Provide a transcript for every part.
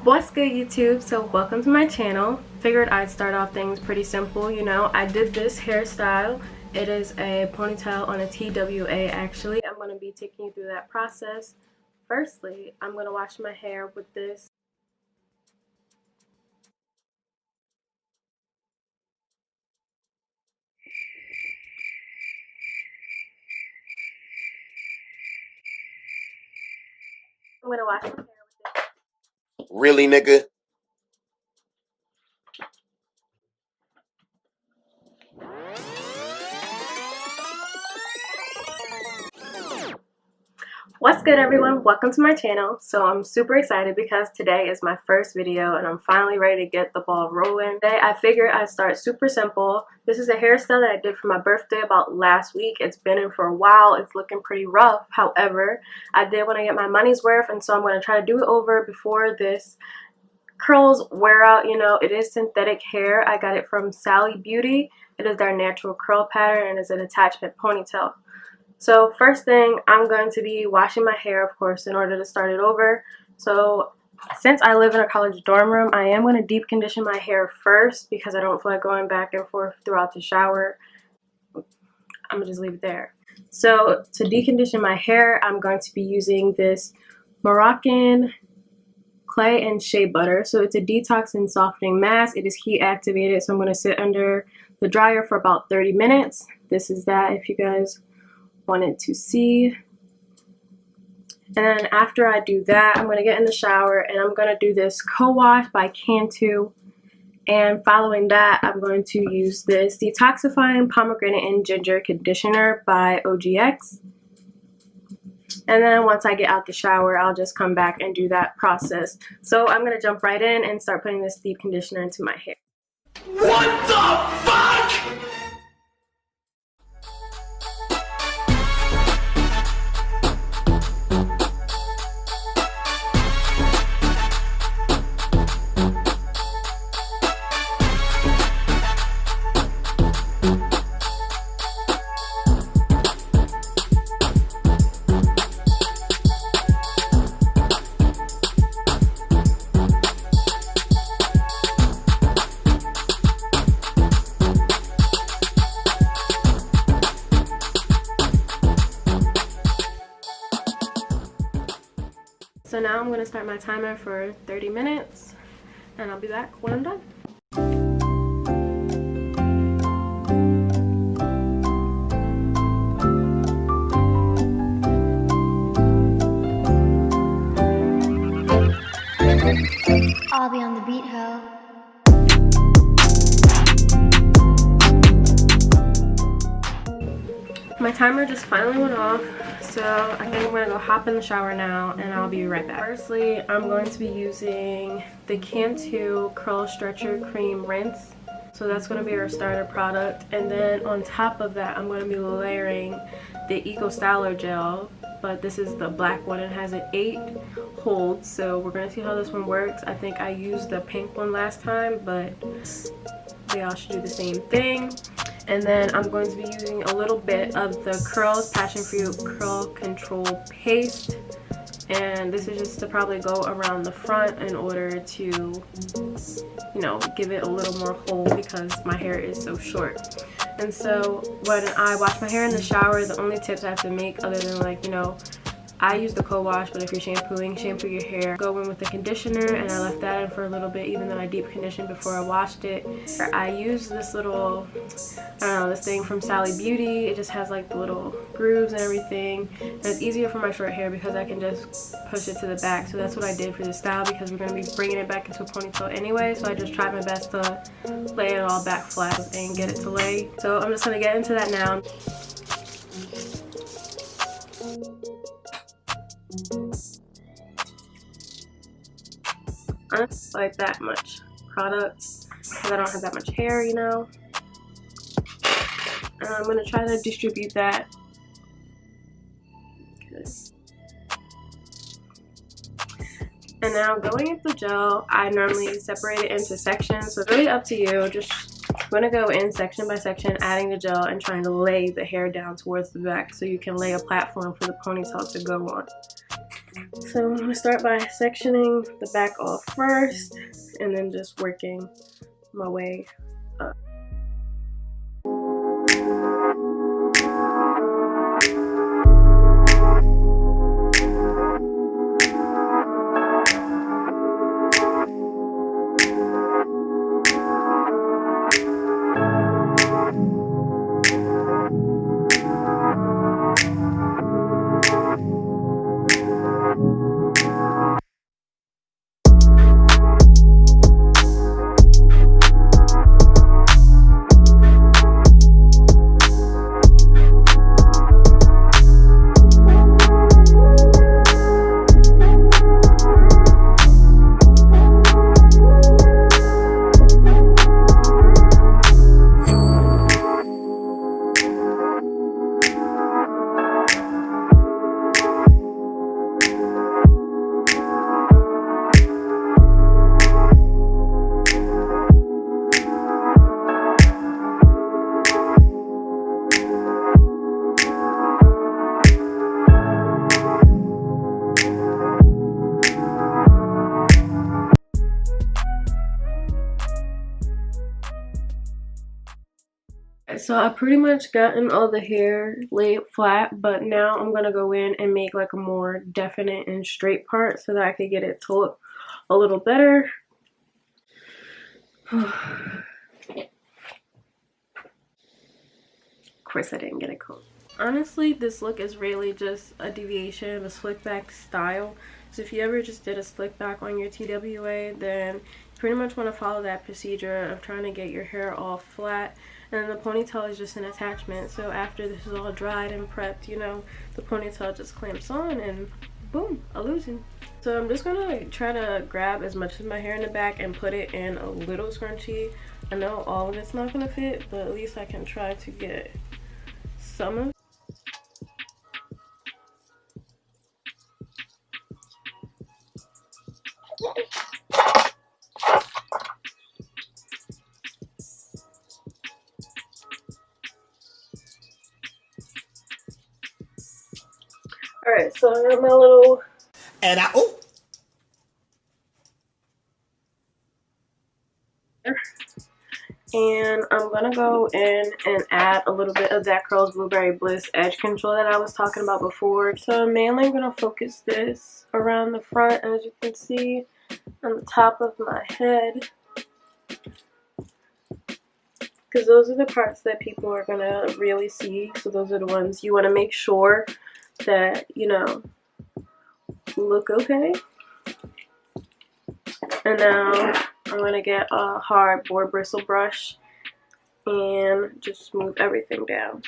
What's good, YouTube? So welcome to my channel. Figured I'd start off things pretty simple. I did this hairstyle. It is a ponytail on a TWA. Actually, I'm going to be taking you through that process. Firstly, I'm going to wash my hair with this Really, nigga? What's good, everyone? Welcome to my channel. So I'm super excited because today is my first video and I'm finally ready to get the ball rolling. Today I figured I'd start super simple. This is a hairstyle that I did for my birthday about last week. It's been in for a while. It's looking pretty rough. However, I did want to get my money's worth, and so I'm going to try to do it over before this curls wear out. It is synthetic hair. I got it from Sally Beauty. It is their natural curl pattern and is an attachment ponytail. So first thing, I'm going to be washing my hair, of course, in order to start it over. So since I live in a college dorm room, I am going to deep condition my hair first because I don't feel like going back and forth throughout the shower. I'm going to just leave it there. So to decondition my hair, I'm going to be using this Moroccan clay and shea butter. So it's a detox and softening mask. It is heat activated, so I'm going to sit under the dryer for about 30 minutes. This is that, if you guys wanted to see. And then after I do that, I'm going to get in the shower and I'm going to do this co-wash by Cantu. And following that, I'm going to use this detoxifying pomegranate and ginger conditioner by OGX. And then once I get out the shower, I'll just come back and do that process. So I'm going to jump right in and start putting this deep conditioner into my hair. What the fuck? So now I'm going to start my timer for 30 minutes and I'll be back when I'm done. I'll be on the beat, ho. My timer just finally went off, so I think I'm going to go hop in the shower now and I'll be right back. Firstly, I'm going to be using the Cantu Curl Stretcher Cream Rinse. So that's going to be our starter product. And then on top of that, I'm going to be layering the Eco Styler Gel. But this is the black one. It has an 8 hold, so we're going to see how this one works. I think I used the pink one last time, but they all should do the same thing. And then I'm going to be using a little bit of the Curls Passion Fruit Curl Control Paste. And this is just to probably go around the front in order to, give it a little more hold because my hair is so short. And so when I wash my hair in the shower, the only tips I have to make other than I use the co-wash, but if you're shampoo your hair, go in with the conditioner, and I left that in for a little bit even though I deep conditioned before I washed it. I use this little, this thing from Sally Beauty. It just has like the little grooves and everything, and it's easier for my short hair because I can just push it to the back. So that's what I did for this style because we're going to be bringing it back into a ponytail anyway, so I just tried my best to lay it all back flat and get it to lay. So I'm just going to get into that now. I don't like that much product because I don't have that much hair, And I'm going to try to distribute that. Okay. And now going into the gel, I normally separate it into sections, so it's really up to you. I'm going to go in section by section, adding the gel and trying to lay the hair down towards the back so you can lay a platform for the ponytail to go on. So I'm going to start by sectioning the back off first and then just working my way up. So I pretty much gotten all the hair laid flat, but now I'm gonna go in and make like a more definite and straight part so that I could get it to look a little better. Of course I didn't get a comb. Honestly, this look is really just a deviation of a slick back style. So if you ever just did a slick back on your TWA, then you pretty much want to follow that procedure of trying to get your hair all flat. And the ponytail is just an attachment. So after this is all dried and prepped, you know, the ponytail just clamps on and boom, illusion. So I'm just gonna try to grab as much of my hair in the back and put it in a little scrunchie. I know all of it's not gonna fit, but at least I can try to get some of it. Alright, so I got my little And and I'm gonna go in and add a little bit of that Curls Blueberry Bliss edge control that I was talking about before. So mainly I'm gonna focus this around the front, as you can see, on the top of my head, because those are the parts that people are gonna really see. So those are the ones you want to make sure that, you know, look okay. And now I'm gonna get a hard boar bristle brush and just smooth everything down.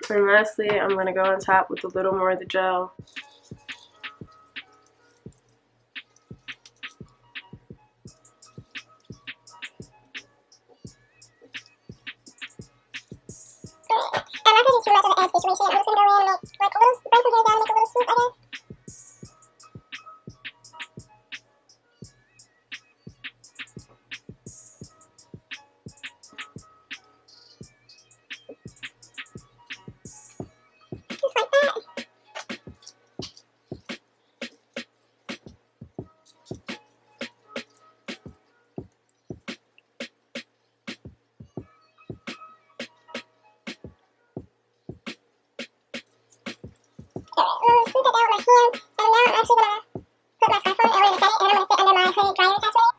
And lastly, I'm gonna go on top with a little more of the gel. I'm not going to do too much of an edge situation. I'm just going to go in and make like a little, bring some hair down and make a little swoop, I guess. Just like that. Scoop it down with my hands, and now I'm actually gonna put my scarf on, and we're gonna set it, and I'm gonna sit under my hooded dryer attachment.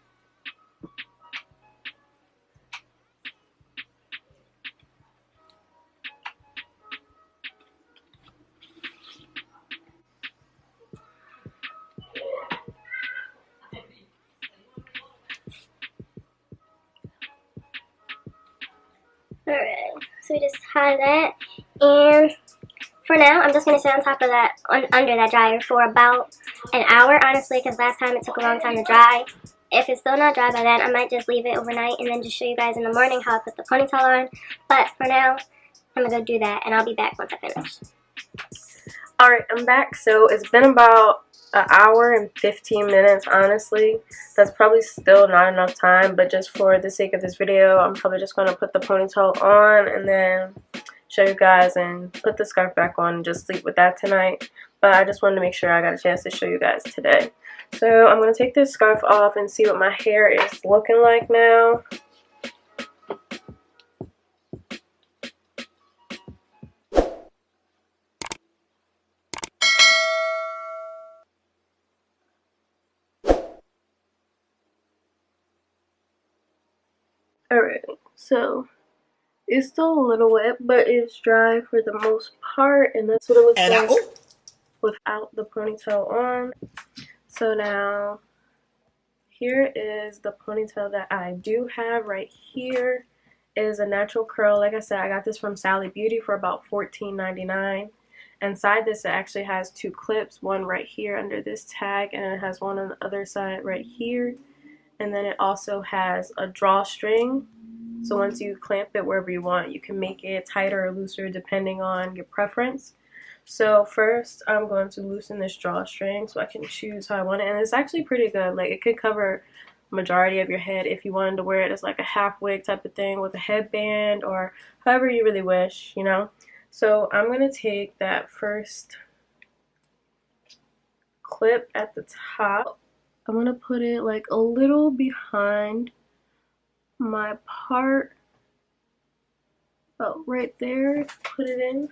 Alright, so we just tie that, and for now, I'm just going to sit on top of that, under that dryer for about an hour, honestly, because last time it took a long time to dry. If it's still not dry by then, I might just leave it overnight and then just show you guys in the morning how I put the ponytail on. But for now, I'm going to go do that, and I'll be back once I finish. Alright, I'm back. So it's been about an hour and 15 minutes, honestly. That's probably still not enough time, but just for the sake of this video, I'm probably just going to put the ponytail on and then show you guys and put the scarf back on and just sleep with that tonight. But I just wanted to make sure I got a chance to show you guys today. So I'm going to take this scarf off and see what my hair is looking like now. Alright, so it's still a little wet, but it's dry for the most part, and that's what it looks like without the ponytail on. So now, here is the ponytail that I do have. Right here is a natural curl. Like I said, I got this from Sally Beauty for about $14.99. Inside this, it actually has two clips, one right here under this tag, and it has one on the other side right here. And then it also has a drawstring. So once you clamp it wherever you want, you can make it tighter or looser depending on your preference. So first, I'm going to loosen this drawstring so I can choose how I want it. And it's actually pretty good. Like, it could cover majority of your head if you wanted to wear it as like a half wig type of thing with a headband or however you really wish, you know. So I'm going to take that first clip at the top. I'm going to put it like a little behind my part, about right there, put it in.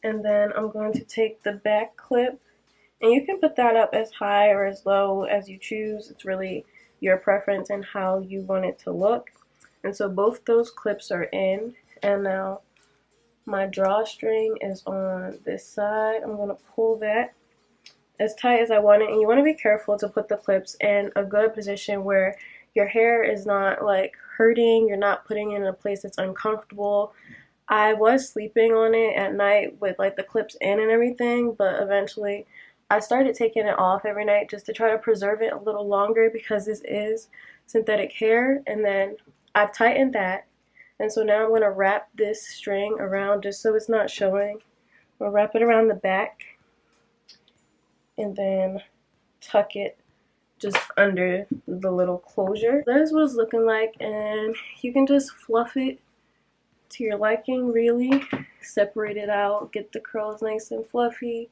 And then I'm going to take the back clip, and you can put that up as high or as low as you choose. It's really your preference and how you want it to look. And so both those clips are in, and now my drawstring is on this side. I'm going to pull that as tight as I want it, and you want to be careful to put the clips in a good position where your hair is not like hurting, you're not putting it in a place that's uncomfortable. I was sleeping on it at night with like the clips in and everything, but eventually I started taking it off every night just to try to preserve it a little longer because this is synthetic hair. And then I've tightened that, and so now I'm going to wrap this string around just so it's not showing. I'll wrap it around the back and then tuck it just under the little closure. That's what it's looking like, and you can just fluff it to your liking, really. Separate it out, get the curls nice and fluffy.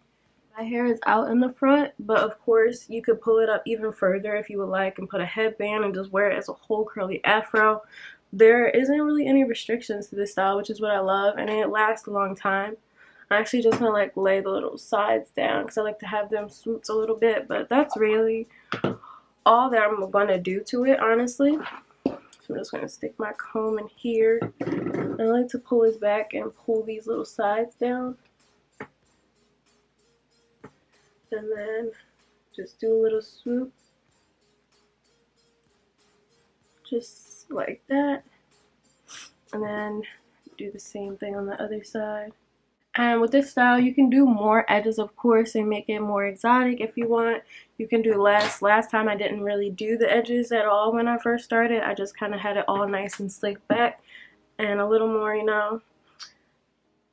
My hair is out in the front, but of course you could pull it up even further if you would like and put a headband and just wear it as a whole curly afro. There isn't really any restrictions to this style, which is what I love, and it lasts a long time. I actually just want to like lay the little sides down because I like to have them swooped a little bit, but that's really all that I'm going to do to it, honestly. So I'm just going to stick my comb in here. I like to pull this back and pull these little sides down. And then just do a little swoop. Just like that. And then do the same thing on the other side. And with this style, you can do more edges, of course, and make it more exotic if you want. You can do less. Last time I didn't really do the edges at all when I first started. I just kind of had it all nice and slicked back and a little more, you know,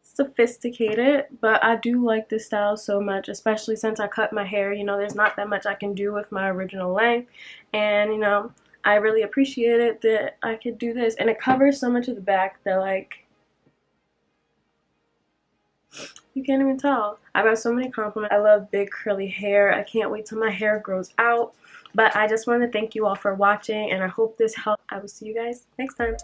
sophisticated. But I do like this style so much, especially since I cut my hair. You know, there's not that much I can do with my original length. And, you know, I really appreciate it that I could do this. And it covers so much of the back that, like, you can't even tell. I got so many compliments. I love big curly hair. I can't wait till my hair grows out. But I just want to thank you all for watching, and I hope this helped. I will see you guys next time.